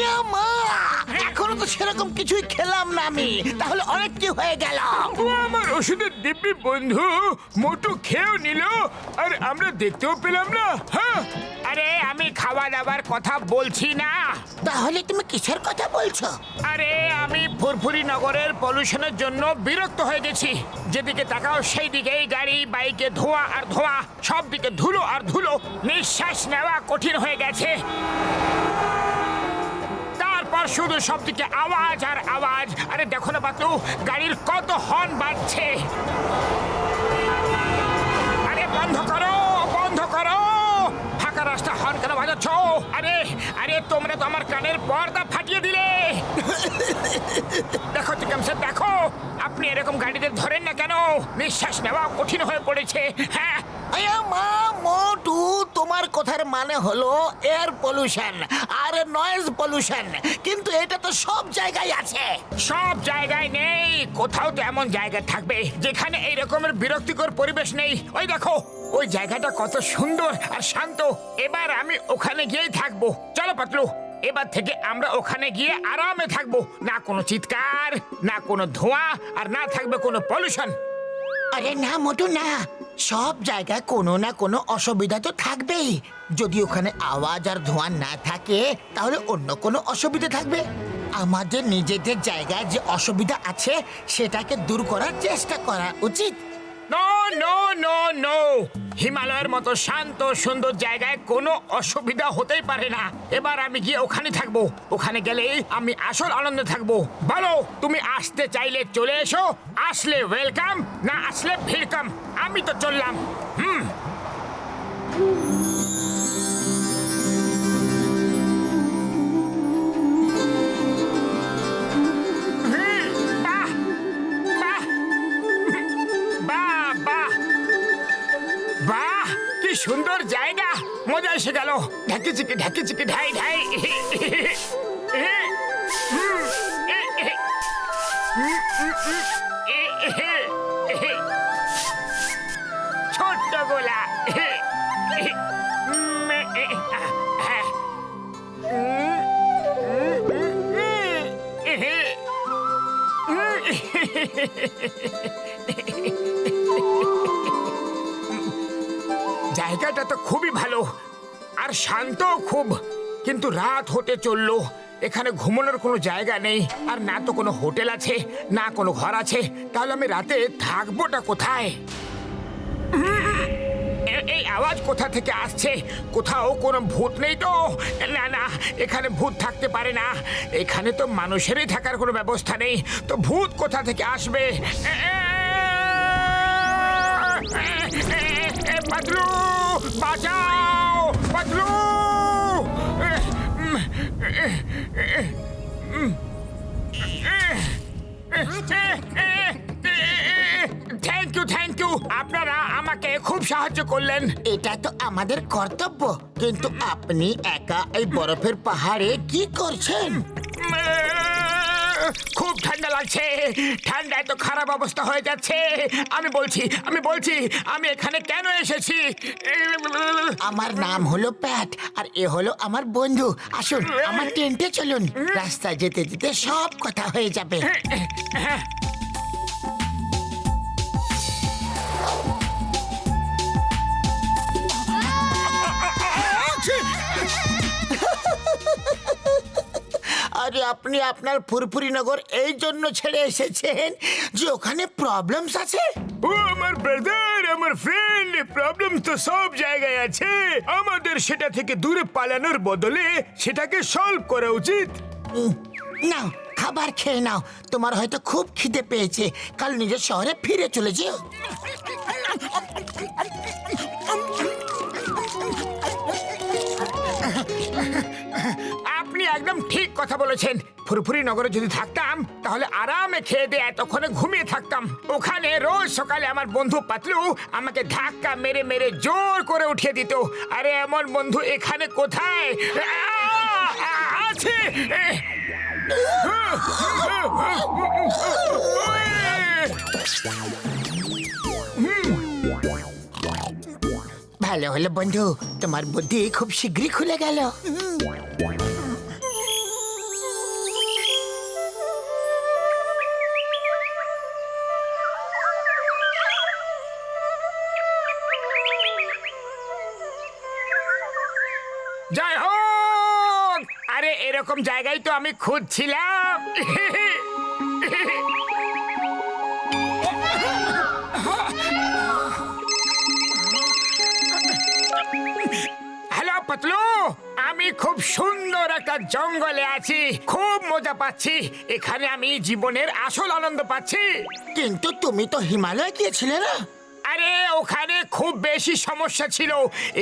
আয়া মা, এখনো তো সেরকম কিছুই খেলাম না আমি, তাহলে অনেক কি হয়ে গেল। ও আমার ওষুধের দিব্যি বন্ধু মোটু খেয়েও নিল, আর আমরা দেখতেও পেলাম না। হ্যাঁ, আরে আমি খাওয়া দাবার কথা বলছি না। তাহলে তুমি কিসের কথা বলছো? আরে আমি ফুরফুরি নগরের পলিউশনের জন্য বিরক্ত হয়ে গেছি। যেদিকে তাকাও সেই দিকেই গাড়ি, বাইকে ধোঁয়া আর ধোঁয়া, সব দিকে ধুলো আর ধুলো, নিঃশ্বাস নেওয়া কঠিন হয়ে গেছে। তারপর শুধু সব দিকে আওয়াজ আর আওয়াজ। আরে দেখো না পাতলু, গাড়ির কত হর্ন বাজছে। আরে বন্ধ করো, বন্ধ করো, ফাঁকা রাস্তা হর্ন কেন বাজাচ্ছ? আরে আরে তোমরা তো আমার কানের পর্দা ফাটিয়ে দিলে। দেখো চিকন স্যার, দেখো আপনি এরকম গাড়িতে ধরেন না কেন? নিঃশ্বাস নেওয়া কঠিন হয়ে পড়েছে। হ্যাঁ আয়া মা, মোটু তোমার কথার মানে হলো এয়ার পলিউশন আর নয়েজ পলিউশন, কিন্তু এটা তো সব জায়গায় আছে। সব জায়গায় নেই, কোথাও তো এমন জায়গা থাকবে যেখানে এই রকমের বিরক্তিকর পরিবেশ নেই। ওই দেখো, ওই জায়গাটা কত সুন্দর আর শান্ত। এবার আমি ওখানে গিয়েই থাকবো। চলো পাতলু, এবার থেকে আমরা ওখানে গিয়ে আরামে থাকবো। না কোনো চিৎকার, না কোনো ধোঁয়া, আর না থাকবে কোনো পলিউশন। আরে না মোটু না, সব জায়গায় কোনো না কোনো অসুবিধা তো থাকবেই। যদি ওখানে আওয়াজ আর ধোঁয়া না থাকে, তাহলে অন্য কোনো অসুবিধা থাকবে। আমাদের নিজেদের জায়গায় যে অসুবিধা আছে সেটাকে দূর করার চেষ্টা করা উচিত। নো নো নো নো, হিমালয়ের মতো শান্ত সুন্দর জায়গায় কোনো অসুবিধা হতেই পারে না। এবার আমি গিয়ে ওখানে থাকবো। ওখানে গেলেই আমি আসল আনন্দে থাকবো। বলো, তুমি আসতে চাইলে চলে এসো, আসলে ওয়েলকাম, না আসলে ভেলকাম। আমি তো চললাম। বাহ বাহ বাহ বাহ বাহ, কি সুন্দর জায়গা, মজা এসে গেল। ঢাকি চিকি ঢাই ঢাই। ছোট্ট গোলা। জায়গাটা তো খুবই ভালো আর শান্ত খুব, কিন্তু রাত হতে চললো। এখানে ঘুমানোর কোনো জায়গা নেই, আর না তো কোনো হোটেল আছে, না কোনো ঘর আছে। তাহলে আমি রাতে থাকবোটা কোথায়? এই আওয়াজ কোথা থেকে আসছে? কোথাও কোনো ভূত নেই তো? না না, এখানে ভূত থাকতে পারে না। এখানে তো মানুষেরই থাকার কোনো ব্যবস্থা নেই, তো ভূত কোথা থেকে আসবে? পাতলু, বাঁচাও পাতলু! থ্যাংক ইউ, আপনারা আমাকে খুব সাহায্য করলেন। এটা তো আমাদের কর্তব্য, কিন্তু আপনি একা এই বরফের পাহাড়ে কি করছেন? খুব ঠান্ডা লাগছে, ঠান্ডায় তো খারাপ অবস্থা হয়ে যাচ্ছে। আমি বলছি আমি এখানে কেন এসেছি। আমার নাম হলো প্যাট, আর এ হলো আমার বন্ধু। আসুন আমার টেন্টে চলুন, রাস্তায় যেতে যেতে সব কথা হয়ে যাবে। আরে আপনি আপনার ফুরফুরি নগর এই জন্য ছেড়ে এসেছেন যে ওখানে প্রবলেমস আছে? ও আমার ব্রাদার, আমার ফ্রেন্ড, প্রবলেম তো সব জায়গায় আছে। আমাদের সেটা থেকে দূরে পালানোর বদলে সেটাকে সলভ করা উচিত। নাও খাবার খেয়ে নাও, তোমার হয়তো খুব খিদে পেয়েছে। কাল নিজের শহরে ফিরে চলে যেও। আপনি একদম ঠিক কথা বলেছেন। ফুরফুরি নগরে যদি থাকতাম তাহলে আরামে খেয়ে দিয়ে এতক্ষণে ঘুমিয়ে থাকতাম। ওখানে রোজ সকালে আমার বন্ধু পাতলু আমাকে ধাক্কা মেরে মেরে জোর করে উঠিয়ে দিত। আরে এমন বন্ধু এখানে কোথায় আছে? ভালো হলো বন্ধু, তোমার বুদ্ধি খুব শীঘ্রই খুলে গেল। এরকম জায়গায় তো আমি খুঁজছিলাম। হ্যালো পাতলু, আমি খুব সুন্দর একটা জঙ্গলে আছি, খুব মজা পাচ্ছি। এখানে আমি জীবনের আসল আনন্দ পাচ্ছি। কিন্তু তুমি তো হিমালয় গিয়েছিলে না? আরে ওখানে খুব বেশি সমস্যা ছিল,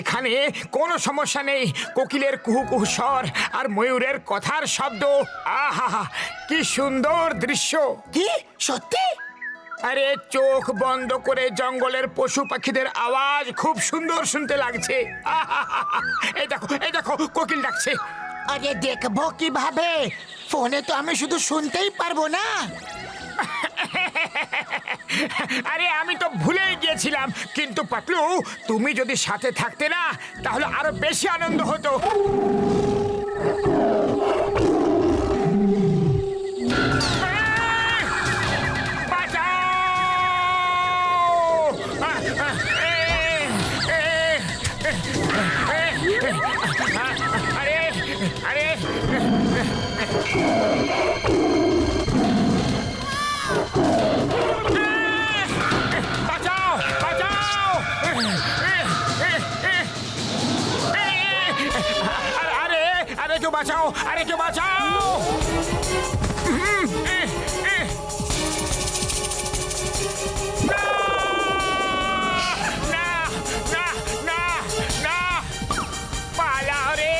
এখানে কোনো সমস্যা নেই। কোকিলের কুহু কুহু স্বর আর ময়ূরের কথার শব্দ, আহা কি সুন্দর দৃশ্য। কি সত্যি? আরে চোখ বন্ধ করে জঙ্গলের পশু পাখিদের আওয়াজ খুব সুন্দর শুনতে লাগছে। আহাহাহা। এই দেখো কোকিল ডাকছে। আরে দেখবো কিভাবে? ফোনে তো আমি শুধু শুনতেই পারবো না। আরে আমি তো ভুলেই গিয়েছিলাম, কিন্তু পাতলু তুমি যদি সাথে থাকতে না তাহলে আরো বেশি আনন্দ হতো। আরে আরে বাঁচাও বাঁচাও! আরে আরে কেউ বাঁচাও, আরে কেউ বাঁচাও! না না না না, পালাও রে!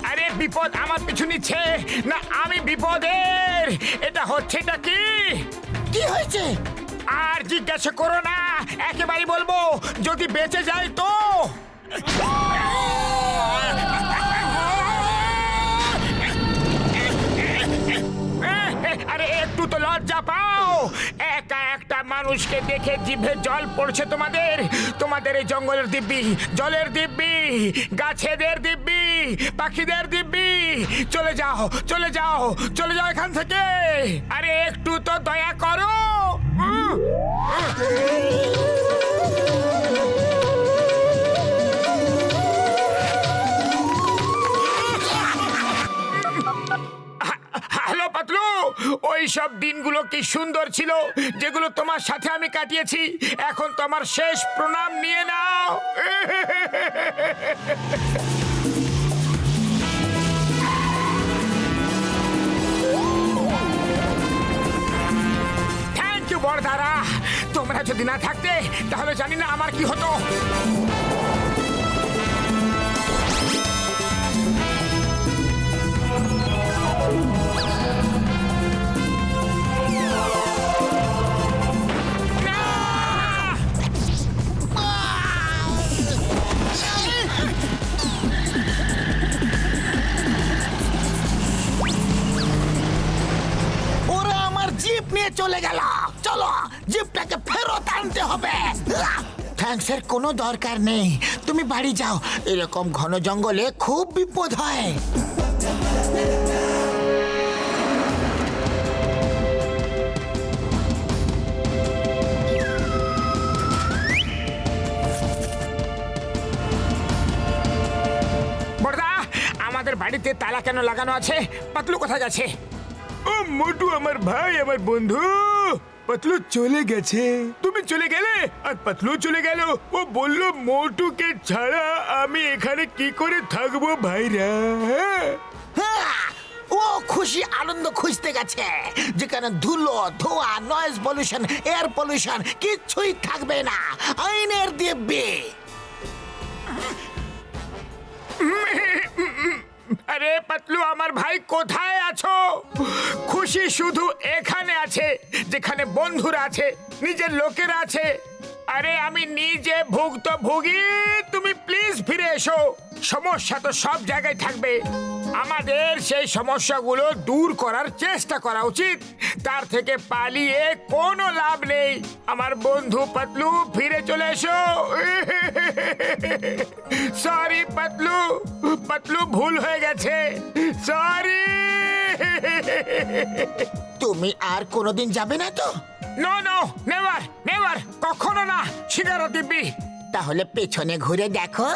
আরে বিপদ আমার পিছু নিচ্ছে না, আমি বিপদের। এটা হচ্ছেটা কি? কি হয়েছে? আর জিজ্ঞাসা করো না, একেবারে বলবো যদি বেঁচে যায় তো। আরে একটু তো লজ্জা পাও, একা একটা মানুষকে দেখে জিভে জল পড়ছে তোমাদের। তোমাদের এই জঙ্গলের দিব্যি, জলের দিব্যি, গাছেদের দিব্যি, পাখিদের দিব্যি। চলে যাও চলে যাও চলে যাও এখান থেকে। আরে একটু তো দয়া করো। হ্যালো পাতলু, ওই সব দিনগুলো কি সুন্দর ছিল যেগুলো তোমার সাথে আমি কাটিয়েছি। এখন তো আমার শেষ প্রণাম নিয়ে নাও। থ্যাংক ইউ বড়দারা, তোমরা যদি না থাকতে তাহলে জানি না আমার কি হতো। ওরা আমার জিপ নিয়ে চলে গেল। চলো জিপটাকে ফেরত আনতে হবে। থ্যাঙ্কস এর কোনো দরকার নেই, তুমি বাড়ি যাও। এরকম ঘন জঙ্গলে খুব বিপদ হয়। বড়দা, আমাদের বাড়িতে তালা কেন লাগানো আছে? পাতলু কোথায় গেছে? ও মোটু আমার ভাই, আমার বন্ধু। পাতলু চলে গেছে, তুমি চলে গেলে আর পাতলু চলে গেল। ও বলল মোটুকে ছাড়া আমি এখানে কি করে থাকবো ভাইরা। হ্যাঁ, ও খুশি আনন্দ খুঁজতে গেছে যেখানে ধুলো, ধোঁয়া, নয়েজ পলিউশন, এয়ার পলিউশন কিচ্ছুই থাকবে না। আইনের দিব্যি। আরে পাতলু আমার ভাই, কোথায় আছো? খুশি শুধু এখানে আছে যেখানে বন্ধুরা আছে, নিজের লোকেরা আছে। আরে আমি নিজে ভুক্তভোগী, তুমি প্লিজ ফিরে এসো। সমস্যা তো সব জায়গায় থাকবে, আমাদের সেই সমস্যাগুলো দূর করার চেষ্টা করা উচিত। তার থেকে পালিয়ে কোনো লাভ নেই। আমার বন্ধু পাতলু, ফিরে চলে এসো। সরি পাতলু, পাতলু ভুল হয়ে গেছে, সরি। তুমি আর কোনোদিন যাবে না তো? নো নো, নেভার নেভার, কখনো না। শিকারা দিব্যি। তাহলে পেছনে ঘুরে দেখো।